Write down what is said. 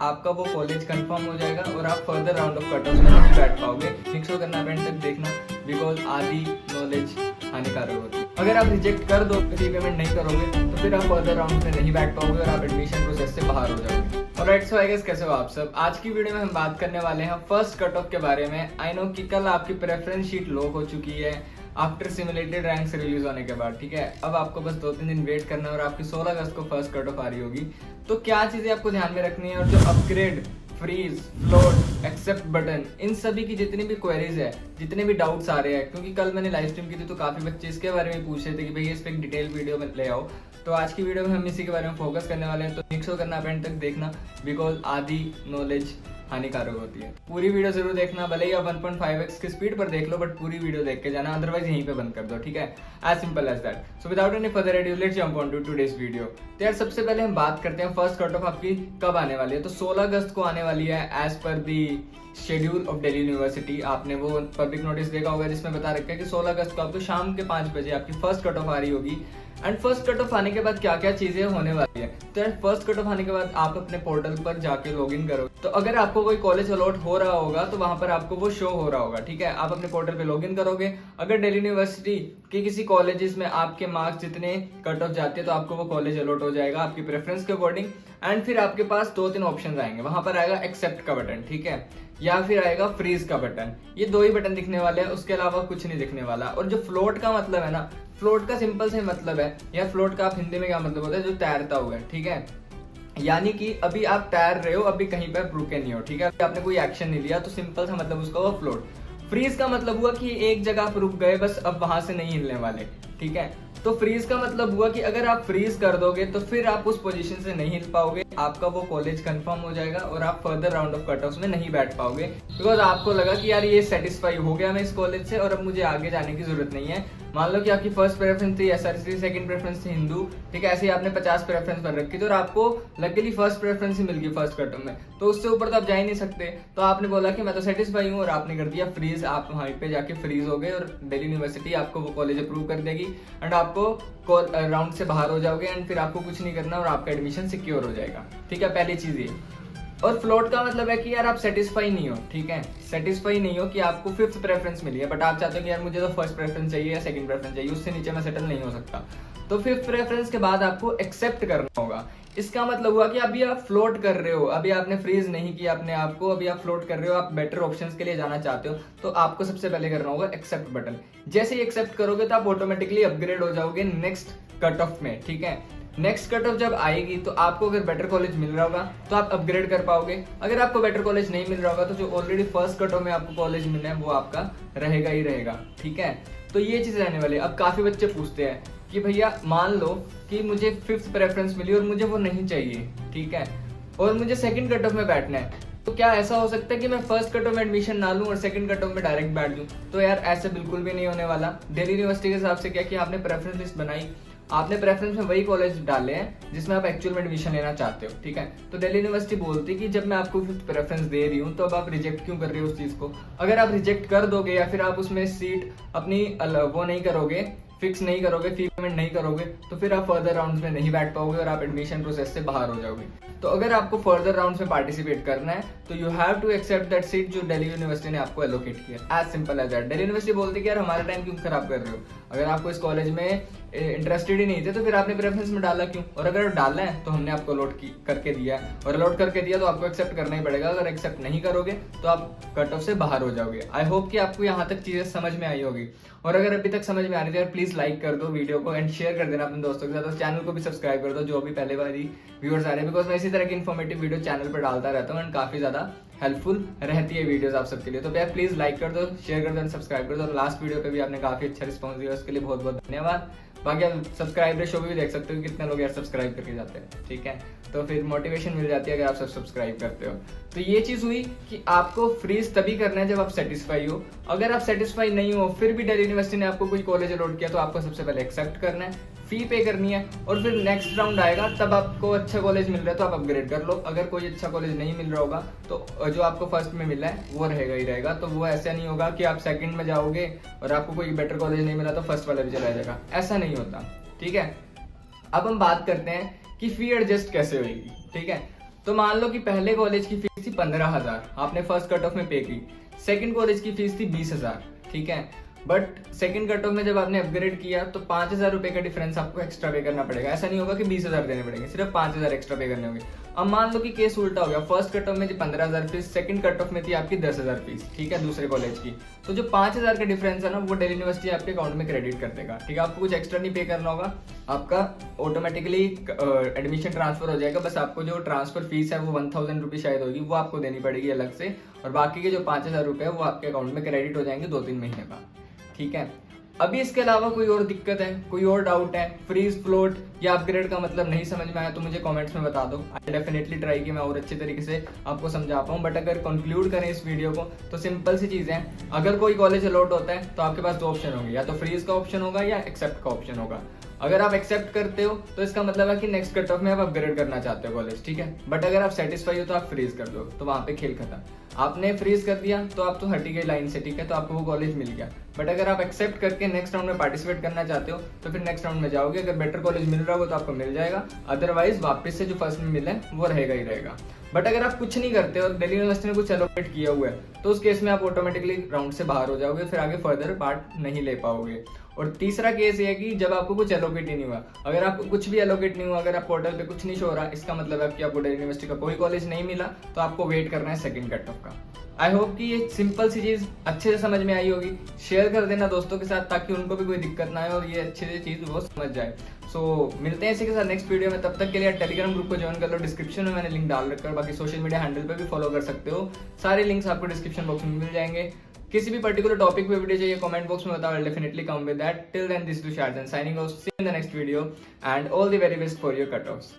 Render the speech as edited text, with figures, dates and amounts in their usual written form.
आपका वो college confirm हो जाएगा और आप further round of cut off में नहीं बैठ पाओगे। फिक्स हो करना एंड तक देखना, बिकॉज आधी नॉलेज हानिकारक होती है। अगर आप रिजेक्ट कर दो, फी पेमेंट नहीं करोगे, तो फिर आप फर्दर राउंड में नहीं बैठ पाओगे और आप एडमिशन प्रोसेस से बाहर हो जाओगे। ऑलराइट, सो आई गेस कैसे हो आप सब। आज की वीडियो में हम बात करने वाले हैं फर्स्ट कट ऑफ के बारे में। आई नो कि कल आपकी प्रेफरेंस शीट लॉक हो चुकी है आफ्टर सिमुलेटेड रैंक्स रिलीज होने के बाद, ठीक है। अब आपको बस 2-3 दिन वेट करना है और आपकी 16 अगस्त को फर्स्ट कट ऑफ आ रही होगी। तो क्या चीजें आपको ध्यान में रखनी है, और जो upgrade, freeze, float, accept button, इन सभी की जितनी भी क्वेरीज है, जितने भी डाउट्स आ रहे हैं, क्योंकि कल मैंने लाइव स्ट्रीम की थी तो काफी बच्चे इसके बारे में पूछ रहे थे कि भाई इस पे एक डिटेल वीडियो में ले आओ। तो आज की वीडियो में हम इसी के बारे में फोकस करने वाले हैं। तो मेक श्योर करना एंड तक देखना, बिकॉज आधी नॉलेज हानिकारक होती है। पूरी वीडियो जरूर देखना, भले ही आप 1.5x की स्पीड पर देख लो, बट पूरी वीडियो देख के जाना, अदरवाइज यहीं पे बंद कर दो, ठीक है। As simple as that. So without any further ado let's jump on to today's video. तो यार सबसे पहले हम बात करते हैं फर्स्ट कट ऑफ आपकी कब आने वाली है। तो 16 अगस्त को आने वाली है एज पर the schedule of Delhi University. आपने वो पब्लिक नोटिस देखा होगा जिसमें बता रखा है कि 16 अगस्त को आपको शाम के 5 बजे आपकी फर्स्ट कट ऑफ आ रही होगी। एंड फर्स्ट कट ऑफ आने के बाद क्या क्या चीजें होने वाली है। तो यार फर्स्ट कट ऑफ आने के बाद आप अपने पोर्टल पर जाके लॉगिन करोगे, तो अगर आपको कोई कॉलेज अलॉट हो रहा होगा तो वहां पर आपको वो शो हो रहा होगा, ठीक है। आप अपने पोर्टल पे लॉगिन करोगे, अगर दिल्ली यूनिवर्सिटी के किसी कॉलेजेस में आपके मार्क्स जितने कट ऑफ जाते हैं तो आपको वो कॉलेज अलॉट हो जाएगा आपकी प्रेफरेंस के अकॉर्डिंग। एंड फिर आपके पास 2-3 ऑप्शन आएंगे, वहां पर आएगा एक्सेप्ट का बटन, ठीक है, या फिर आएगा फ्रीज का बटन। ये 2 ही बटन दिखने वाले हैं, उसके अलावा कुछ नहीं दिखने वाला। और जो फ्लोट का मतलब है ना, फ्लोट का सिंपल से मतलब है, या फ्लोट का आप हिंदी में क्या मतलब होता है, जो तैरता हुआ है, ठीक है। यानी कि अभी आप तैर रहे हो, अभी कहीं पर रुके नहीं हो, ठीक है, आपने कोई एक्शन नहीं लिया, तो सिंपल सा मतलब उसका वो फ्लोट। फ्रीज का मतलब हुआ कि एक जगह आप रुक गए, बस अब वहां से नहीं हिलने वाले, ठीक है। तो फ्रीज का मतलब हुआ कि अगर आप फ्रीज कर दोगे तो फिर आप उस पोजीशन से नहीं हिल पाओगे, आपका वो कॉलेज कंफर्म हो जाएगा और आप further round of cut off में नहीं बैठ पाओगे, बिकॉज आपको लगा कि यार ये सेटिस्फाई हो गया मैं इस कॉलेज से और अब मुझे आगे जाने की जरूरत नहीं है। मान लो कि आपकी फर्स्ट प्रेफरेंस थी एसआरसी, सेकंड प्रेफरेंस थी हिंदू, ठीक है, ऐसे ही आपने 50 प्रेफरेंस पर रखी थी और आपको लकीली फर्स्ट प्रेफरेंस ही मिल गई फर्स्ट कट ऑफ में, तो उससे ऊपर तो आप जा ही नहीं सकते। तो आपने बोला कि मैं तो सेटिस्फाई हूँ और आपने कर दिया फ्रीज। आप वहीं पे जाके फ्रीज हो गए और दिल्ली यूनिवर्सिटी आपको वो कॉलेज अप्रूव कर देगी एंड आपको राउंड से बाहर हो जाओगे एंड फिर आपको कुछ नहीं करना और आपका एडमिशन सिक्योर हो जाएगा, ठीक है, पहली चीज ये। और फ्लोट का मतलब है कि यार आप सेटिस्फाई नहीं हो, ठीक है, सेटिस्फाई नहीं हो कि आपको 5th प्रेफरेंस मिली है, बट आप चाहते हो कि यार मुझे तो फर्स्ट प्रेफरेंस चाहिए या सेकंड प्रेफरेंस चाहिए, उससे नीचे मैं सेटल नहीं हो सकता। तो 5th प्रेफरेंस के बाद आपको एक्सेप्ट करना होगा। इसका मतलब हुआ कि अभी आप फ्लोट कर रहे हो, अभी आपने फ्रीज नहीं किया अपने आप को, अभी आप फ्लोट कर रहे हो, आप बेटर ऑप्शंस के लिए जाना चाहते हो, तो आपको सबसे पहले करना होगा एक्सेप्ट बटन। जैसे ही एक्सेप्ट करोगे तो आप ऑटोमेटिकली अपग्रेड हो जाओगे नेक्स्ट कट ऑफ में, ठीक है। नेक्स्ट कट ऑफ जब आएगी तो आपको अगर बेटर कॉलेज मिल रहा होगा तो आप अपग्रेड कर पाओगे। अगर आपको बेटर कॉलेज नहीं मिल रहा होगा तो जो ऑलरेडी फर्स्ट कट ऑफ में आपको कॉलेज मिलना है वो आपका रहेगा ही रहेगा, ठीक है। तो ये चीज रहने वाली है। अब काफी बच्चे पूछते हैं कि भैया मान लो कि मुझे 5th प्रेफरेंस मिली और मुझे वो नहीं चाहिए, ठीक है, और मुझे सेकंड कट ऑफ में बैठना है, तो क्या ऐसा हो सकता है कि मैं फर्स्ट कट ऑफ में एडमिशन ना लूं और सेकंड कट ऑफ में डायरेक्ट बैठ दूं? तो यार ऐसे बिल्कुल भी नहीं होने वाला। दिल्ली यूनिवर्सिटी के हिसाब से क्या कि आपने प्रेफरेंस लिस्ट बनाई, आपने प्रेफरेंस में वही कॉलेज डाले हैं जिसमें आप एक्चुअल में एडमिशन लेना चाहते हो, ठीक है। तो दिल्ली यूनिवर्सिटी बोलती है कि जब मैं आपको 5th प्रेफरेंस दे रही हूँ तो अब आप रिजेक्ट क्यों कर रहे हो उस चीज को। अगर आप रिजेक्ट कर दोगे या फिर आप उसमें सीट अपनी वो नहीं करोगे, फिक्स नहीं करोगे, फी पेमेंट नहीं करोगे, तो फिर आप फर्दर राउंड्स में नहीं बैठ पाओगे और आप एडमिशन प्रोसेस से बाहर हो जाओगे। तो अगर आपको फर्दर राउंड्स में पार्टिसिपेट करना है तो you have to accept that seat जो दिल्ली यूनिवर्सिटी ने आपको एलोकेट किया। As simple as that. Delhi University बोलती है कि यार हमारा टाइम क्यों खराब कर रहे हो, अगर आपको इस कॉलेज में इंटरेस्टेड ही नहीं थे तो फिर आपने प्रेफरेंस में डाला क्यों, और अगर डालना है तो हमने आपको अलॉट करके दिया है, और अलॉट करके दिया तो आपको एक्सेप्ट करना ही पड़ेगा। अगर एक्सेप्ट नहीं करोगे तो आप कट ऑफ से बाहर हो जाओगे। आई होप कि आपको यहाँ तक चीजें समझ में आई होगी, और अगर अभी तक समझ में आ रही है तो प्लीज लाइक कर दो वीडियो को एंड शेयर कर देना अपने दोस्तों के साथ, और चैनल को भी सब्सक्राइब कर दो जो भी पहले वाली व्यूअर्स आ रहे हैं, बिकॉज मैं इसी तरह की इन्फॉर्मेटिव वीडियो चैनल पर डालता रहता हूँ एंड काफी ज्यादा हेल्पफुल रहती है वीडियोस आप सबके लिए। तो भैया प्लीज लाइक कर दो, शेयर कर दो एंड सब्सक्राइब कर दो। और लास्ट वीडियो पे भी आपने काफी अच्छा रिस्पॉन्स दिया, उसके लिए बहुत बहुत धन्यवाद। बाकी आप सब्सक्राइब रेशो भी देख सकते हो कितने लोग यार सब्सक्राइब करके जाते हैं, ठीक है, तो फिर मोटिवेशन मिल जाती है अगर आप सब सब्सक्राइब करते हो। तो ये चीज हुई कि आपको फ्रीज तभी करना है जब आप सेटिस्फाई हो। अगर आप सेटिस्फाई नहीं हो फिर भी दिल्ली यूनिवर्सिटी ने आपको कोई कॉलेज अलॉट किया तो आपको सबसे पहले एक्सेप्ट करना है, फी पे करनी है, और फिर नेक्स्ट राउंड आएगा तब आपको अच्छा कॉलेज मिल रहा है तो आप अपग्रेड कर लो। अगर कोई अच्छा कॉलेज नहीं मिल रहा होगा तो जो आपको फर्स्ट में मिला है वो रहेगा ही रहेगा। तो वो ऐसा नहीं होगा कि आप सेकंड में जाओगे और आपको कोई बेटर कॉलेज नहीं मिला तो फर्स्ट वाला भी चला जाएगा, ऐसा नहीं होता, ठीक है। अब हम बात करते हैं कि फी एडजस्ट कैसे होगी, ठीक है। तो मान लो कि पहले कॉलेज की फीस थी 15,000, आपने फर्स्ट कट ऑफ में पे की। सेकंड कॉलेज की फीस थी 20,000, ठीक है। बट सेकंड कट ऑफ में जब आपने अपग्रेड किया तो 5,000 रुपए का डिफरेंस आपको एक्स्ट्रा पे करना पड़ेगा। ऐसा नहीं होगा कि 20,000 देने पड़ेंगे, सिर्फ 5,000 एक्स्ट्रा पे करने होंगे। अब मान लो कि केस उल्टा हो गया, फर्स्ट कट ऑफ में थी 15,000 फीस, सेकंड कट ऑफ में थी आपकी 10,000 फीस, ठीक है, दूसरे कॉलेज की। तो जो 5,000 का डिफरेंस है ना, वो दिल्ली यूनिवर्सिटी आपके अकाउंट में क्रेडिट कर देगा, ठीक है। आपको कुछ एक्स्ट्रा नहीं पे करना होगा, आपका ऑटोमेटिकली एडमिशन ट्रांसफर हो जाएगा। बस आपको जो ट्रांसफर फीस है वो 1,000 रुपीज शायद होगी, वो आपको देनी पड़ेगी अलग से, और बाकी के जो 5,000 रुपए है वो आपके अकाउंट में क्रेडिट हो जाएंगे 2-3 महीने बाद, ठीक है। अभी इसके अलावा कोई और दिक्कत है, कोई और डाउट है, फ्रीज फ्लोट या अपग्रेड का मतलब नहीं समझ में आया तो मुझे कमेंट्स में बता दो। आई डेफिनेटली ट्राई कि मैं और अच्छे तरीके से आपको समझा पाऊँ। बट अगर कंक्लूड करें इस वीडियो को तो सिंपल सी चीज़ें हैं। अगर कोई कॉलेज अलॉट होता है तो आपके पास 2 ऑप्शन होंगे, या तो फ्रीज का ऑप्शन होगा या एक्सेप्ट का ऑप्शन होगा। अगर आप एक्सेप्ट करते हो तो इसका मतलब है कि नेक्स्ट कट ऑफ में आप अपग्रेड करना चाहते हो कॉलेज, ठीक है। बट अगर आप सेटिस्फाई हो तो आप फ्रीज कर दो, तो वहां पे खेल खत्म। आपने फ्रीज कर दिया तो आप तो हटी गई लाइन से, ठीक है, तो आपको वो कॉलेज मिल गया। बट अगर आप एक्सेप्ट करके नेक्स्ट राउंड में पार्टिसिपेट करना चाहते हो तो फिर नेक्स्ट राउंड में जाओगे। अगर बेटर कॉलेज मिल रहा होगा तो आपको मिल जाएगा, अदरवाइज वापस से जो फर्स्ट में मिला है वो रहेगा ही रहेगा। बट अगर आप कुछ नहीं करते और दिल्ली यूनिवर्सिटी ने कुछ एलोकेट किया हुआ है तो उस केस में आप ऑटोमेटिकली राउंड से बाहर हो जाओगे, फिर आगे फर्दर पार्ट नहीं ले पाओगे। और तीसरा केस ये है कि जब आपको कुछ एलोकेट ही नहीं हुआ, अगर आपको कुछ भी एलोकेट नहीं हुआ, अगर आप पोर्टल पे कुछ नहीं शो रहा, इसका मतलब है कि आपको दिल्ली यूनिवर्सिटी का कोई कॉलेज नहीं मिला, तो आपको वेट करना है सेकंड कट ऑफ का। आई होप कि ये सिंपल सी चीज अच्छे से समझ में आई होगी। शेयर कर देना दोस्तों के साथ ताकि उनको भी कोई दिक्कत ना आए और ये अच्छे से चीज वो समझ जाए। सो मिलते हैं इसी के साथ नेक्स्ट वीडियो में। तब तक के लिए टेलीग्राम ग्रुप को ज्वाइन कर लो, डिस्क्रिप्शन में मैंने लिंक डाल रखा है। बाकी सोशल मीडिया हैंडल पे भी फॉलो कर सकते हो, सारे लिंक्स आपको डिस्क्रिप्शन बॉक्स में मिल जाएंगे। किसी भी पर्टिकुलर टॉपिक पे वीडियो चाहिए कमेंट बॉक्स में बताओ, I definitely come with that. Till then this is Tushar signing off, see you in the next video and all the very best for your cut offs.